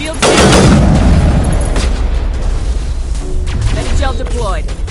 Shields down. Gel deployed.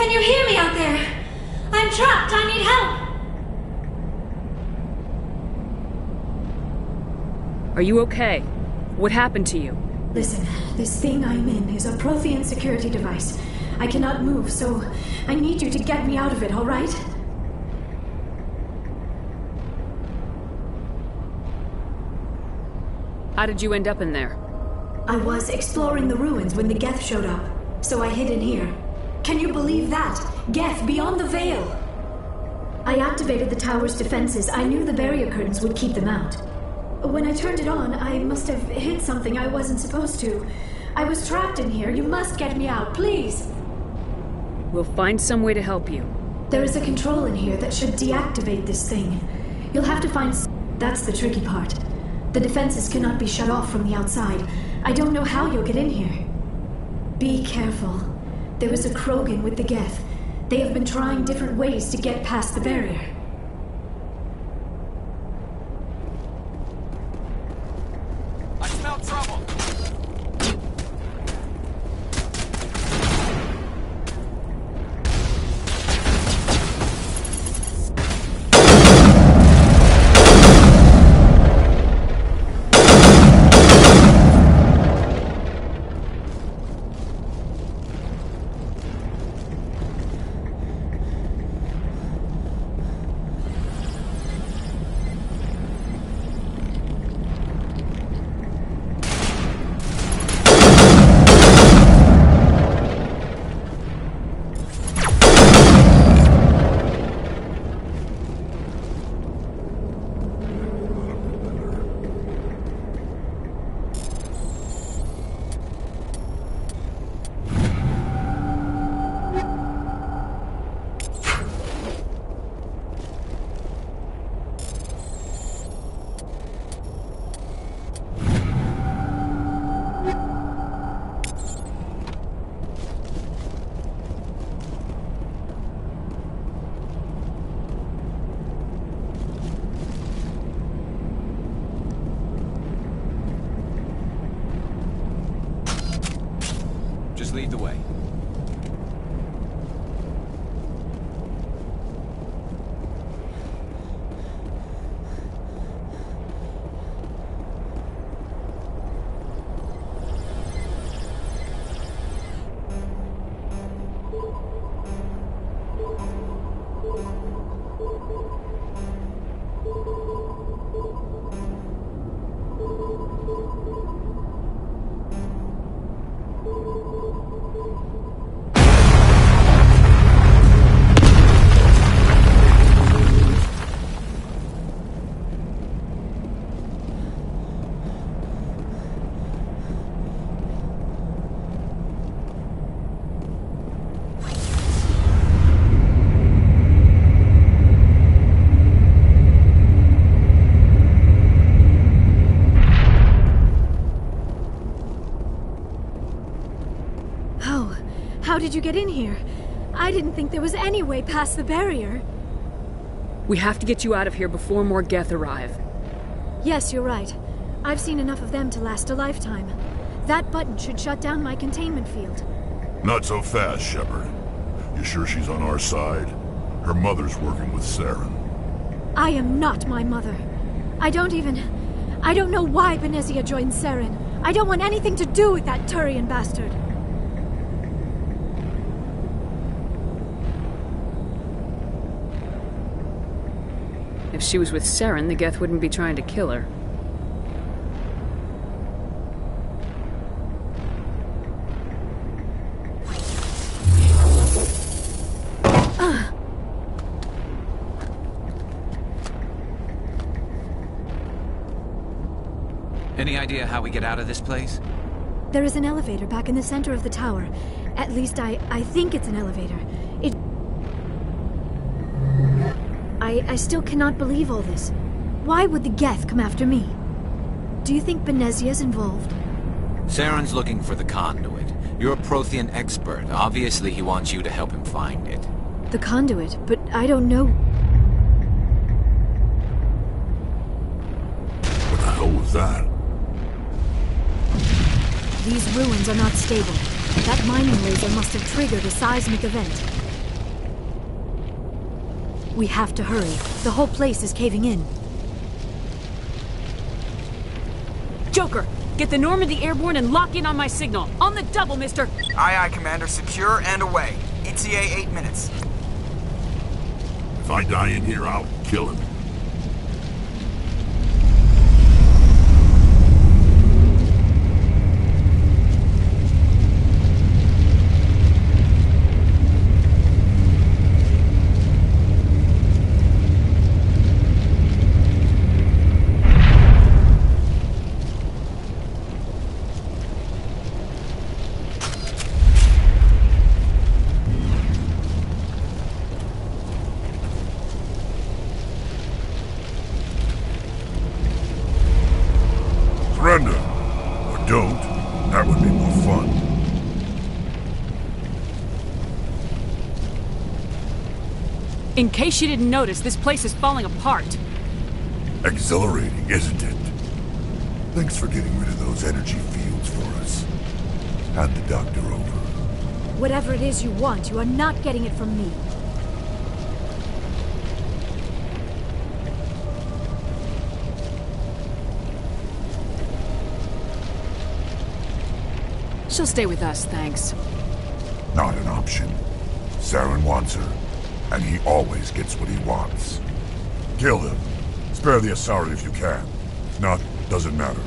Can you hear me out there? I'm trapped. I need help. Are you okay? What happened to you? Listen, this thing I'm in is a Prothean security device. I cannot move, so I need you to get me out of it, all right? How did you end up in there? I was exploring the ruins when the Geth showed up, so I hid in here. Can you believe that? Geth, beyond the veil! I activated the tower's defenses. I knew the barrier curtains would keep them out. When I turned it on, I must have hit something I wasn't supposed to. I was trapped in here. You must get me out, please! We'll find some way to help you. There is a control in here that should deactivate this thing. You'll have to find... That's the tricky part. The defenses cannot be shut off from the outside. I don't know how you'll get in here. Be careful. There is a Krogan with the Geth. They have been trying different ways to get past the barrier. I smell trouble! Just lead the way. How did you get in here? I didn't think there was any way past the barrier. We have to get you out of here before more Geth arrive. Yes, you're right. I've seen enough of them to last a lifetime. That button should shut down my containment field. Not so fast, Shepard. You sure she's on our side? Her mother's working with Saren. I am not my mother. I don't know why Benezia joined Saren. I don't want anything to do with that Turian bastard. If she was with Saren, the Geth wouldn't be trying to kill her. Any idea how we get out of this place? There is an elevator back in the center of the tower. At least I think it's an elevator. I still cannot believe all this. Why would the Geth come after me? Do you think Benezia's involved? Saren's looking for the conduit. You're a Prothean expert. Obviously, he wants you to help him find it. The conduit? But I don't know... What the hell was that? These ruins are not stable. That mining laser must have triggered a seismic event. We have to hurry. The whole place is caving in. Joker, get the Normandy airborne and lock in on my signal. On the double, mister! Aye, aye, Commander. Secure and away. ETA 8 minutes. If I die in here, I'll kill him. Surrender. Or don't. That would be more fun. In case you didn't notice, this place is falling apart. Exhilarating, isn't it? Thanks for getting rid of those energy fields for us. Hand the doctor over. Whatever it is you want, you are not getting it from me. She'll stay with us, thanks. Not an option. Saren wants her, and he always gets what he wants. Kill him. Spare the Asari if you can. If not, doesn't matter.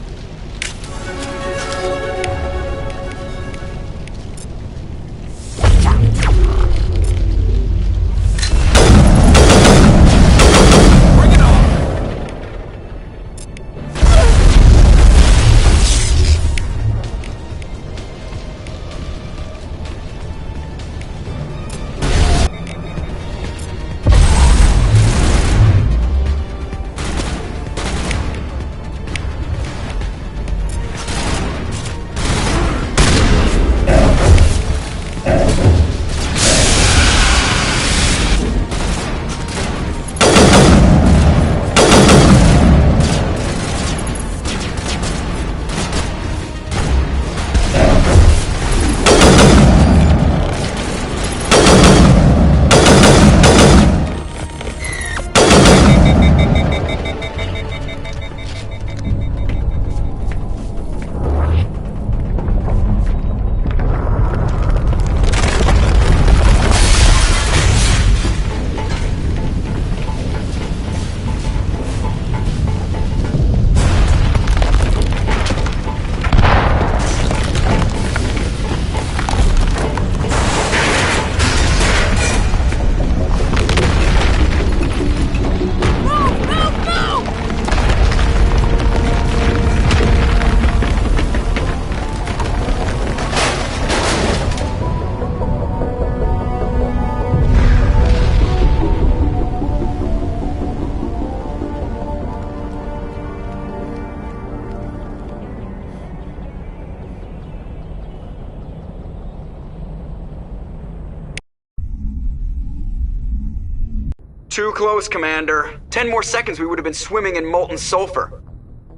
Too close, Commander. 10 more seconds we would have been swimming in molten sulfur.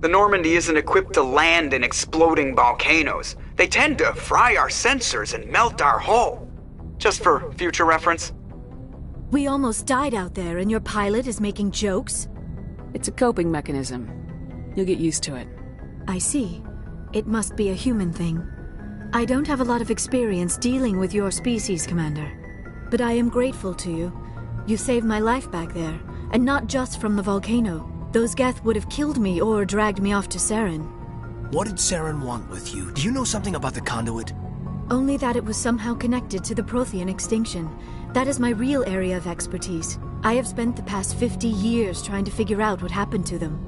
The Normandy isn't equipped to land in exploding volcanoes. They tend to fry our sensors and melt our hull. Just for future reference. We almost died out there, and your pilot is making jokes? It's a coping mechanism. You'll get used to it. I see. It must be a human thing. I don't have a lot of experience dealing with your species, Commander. But I am grateful to you. You saved my life back there, and not just from the volcano. Those Geth would have killed me or dragged me off to Saren. What did Saren want with you? Do you know something about the conduit? Only that it was somehow connected to the Prothean extinction. That is my real area of expertise. I have spent the past 50 years trying to figure out what happened to them.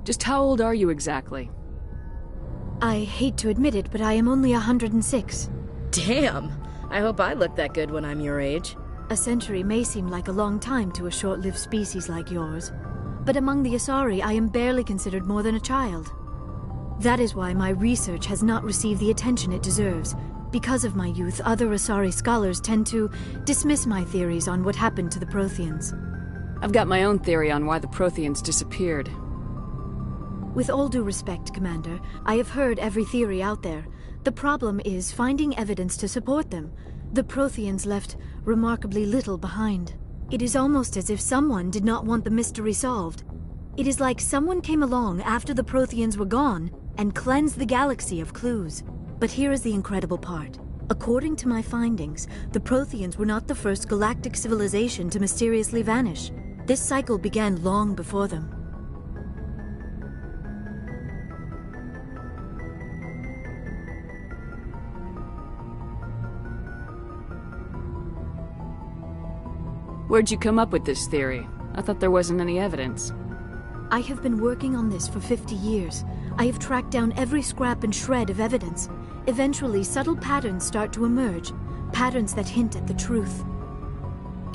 Just how old are you exactly? I hate to admit it, but I am only 106. Damn! I hope I look that good when I'm your age. A century may seem like a long time to a short-lived species like yours, but among the Asari I am barely considered more than a child. That is why my research has not received the attention it deserves. Because of my youth, other Asari scholars tend to dismiss my theories on what happened to the Protheans. I've got my own theory on why the Protheans disappeared. With all due respect, Commander, I have heard every theory out there. The problem is finding evidence to support them. The Protheans left remarkably little behind. It is almost as if someone did not want the mystery solved. It is like someone came along after the Protheans were gone and cleansed the galaxy of clues. But here is the incredible part. According to my findings, the Protheans were not the first galactic civilization to mysteriously vanish. This cycle began long before them. Where'd you come up with this theory? I thought there wasn't any evidence. I have been working on this for 50 years. I have tracked down every scrap and shred of evidence. Eventually, subtle patterns start to emerge, patterns that hint at the truth.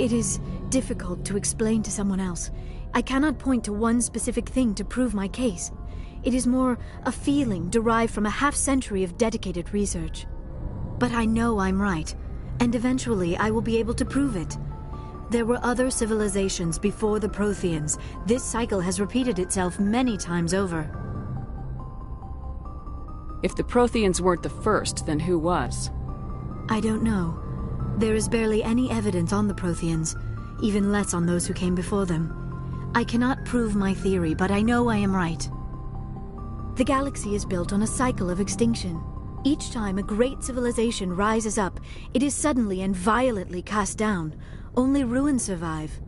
It is difficult to explain to someone else. I cannot point to one specific thing to prove my case. It is more a feeling derived from a half-century of dedicated research. But I know I'm right, and eventually I will be able to prove it. There were other civilizations before the Protheans. This cycle has repeated itself many times over. If the Protheans weren't the first, then who was? I don't know. There is barely any evidence on the Protheans, even less on those who came before them. I cannot prove my theory, but I know I am right. The galaxy is built on a cycle of extinction. Each time a great civilization rises up, it is suddenly and violently cast down. Only ruins survive.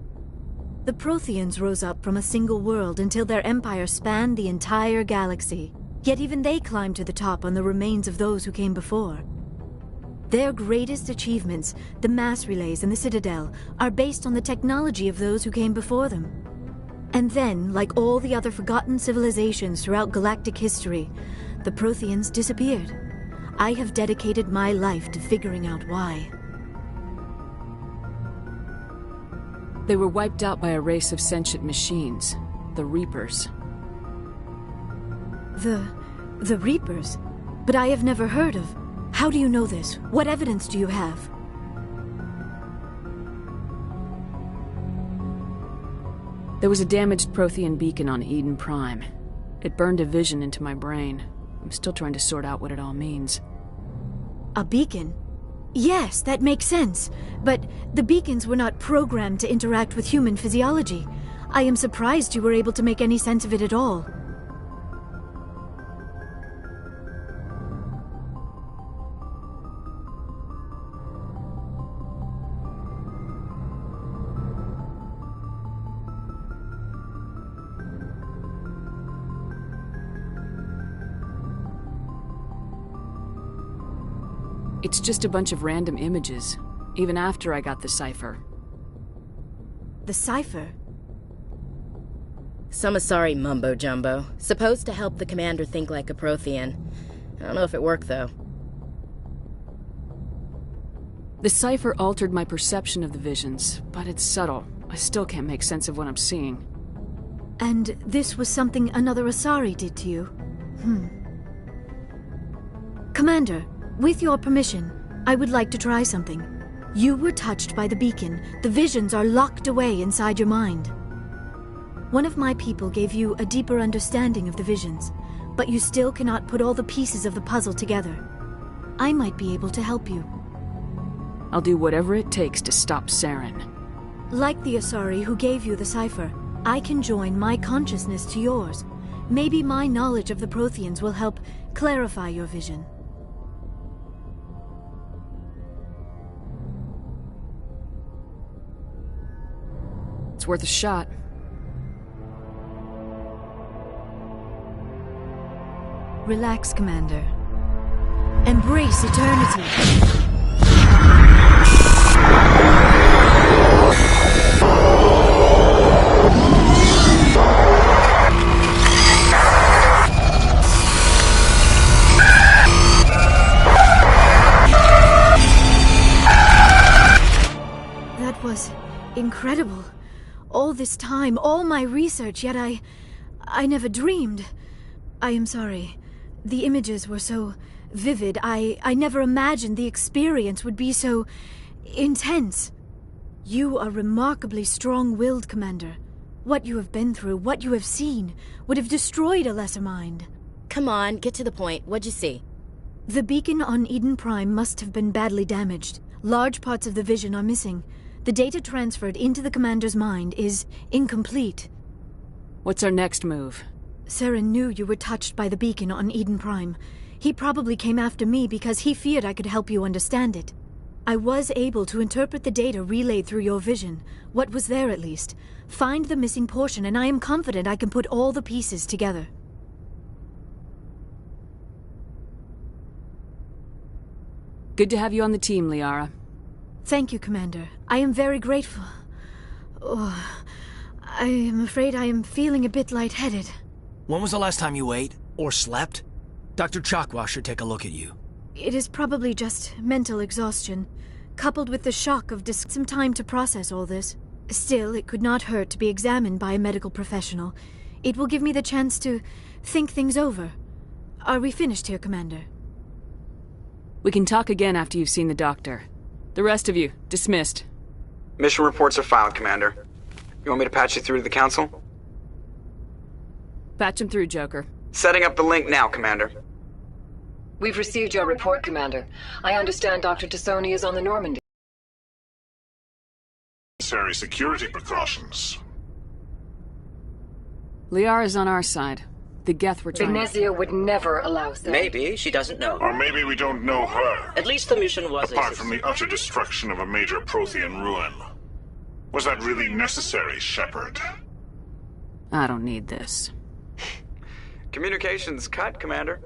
The Protheans rose up from a single world until their empire spanned the entire galaxy. Yet even they climbed to the top on the remains of those who came before. Their greatest achievements, the mass relays and the Citadel, are based on the technology of those who came before them. And then, like all the other forgotten civilizations throughout galactic history, the Protheans disappeared. I have dedicated my life to figuring out why. They were wiped out by a race of sentient machines, the Reapers. The Reapers? But I have never heard of. How do you know this? What evidence do you have? There was a damaged Prothean beacon on Eden Prime. It burned a vision into my brain. I'm still trying to sort out what it all means. A beacon? Yes, that makes sense. But the beacons were not programmed to interact with human physiology. I am surprised you were able to make any sense of it at all. It's just a bunch of random images, even after I got the cipher. The cipher? Some Asari mumbo-jumbo, supposed to help the commander think like a Prothean. I don't know if it worked, though. The cipher altered my perception of the visions, but it's subtle. I still can't make sense of what I'm seeing. And this was something another Asari did to you? Commander, with your permission, I would like to try something. You were touched by the beacon. The visions are locked away inside your mind. One of my people gave you a deeper understanding of the visions, but you still cannot put all the pieces of the puzzle together. I might be able to help you. I'll do whatever it takes to stop Saren. Like the Asari who gave you the cipher, I can join my consciousness to yours. Maybe my knowledge of the Protheans will help clarify your vision. It's worth a shot. Relax, Commander. Embrace eternity. That was incredible. All this time, all my research, yet I never dreamed. I am sorry. The images were so vivid. I never imagined the experience would be so intense. You are remarkably strong-willed, Commander. What you have been through, what you have seen, would have destroyed a lesser mind. Come on, get to the point. What'd you see? The beacon on Eden Prime must have been badly damaged. Large parts of the vision are missing. The data transferred into the commander's mind is incomplete. What's our next move? Saren knew you were touched by the beacon on Eden Prime. He probably came after me because he feared I could help you understand it. I was able to interpret the data relayed through your vision, what was there at least, find the missing portion, and I am confident I can put all the pieces together. Good to have you on the team, Liara. Thank you, Commander. I am very grateful. Oh, I am afraid I am feeling a bit lightheaded. When was the last time you ate? Or slept? Dr. Chakwa should take a look at you. It is probably just mental exhaustion, coupled with the shock of some time to process all this. Still, it could not hurt to be examined by a medical professional. It will give me the chance to think things over. Are we finished here, Commander? We can talk again after you've seen the doctor. The rest of you, dismissed. Mission reports are filed, Commander. You want me to patch you through to the Council? Patch him through, Joker. Setting up the link now, Commander. We've received your report, Commander. I understand Dr. Tassoni is on the Normandy. Necessary security precautions. Liara's on our side. The Geth were trying... Venezia would never allow that. Maybe she doesn't know. Or maybe we don't know her. At least the mission was Apart from the utter destruction of a major Prothean ruin. Was that really necessary, Shepard? I don't need this. Communications cut, Commander.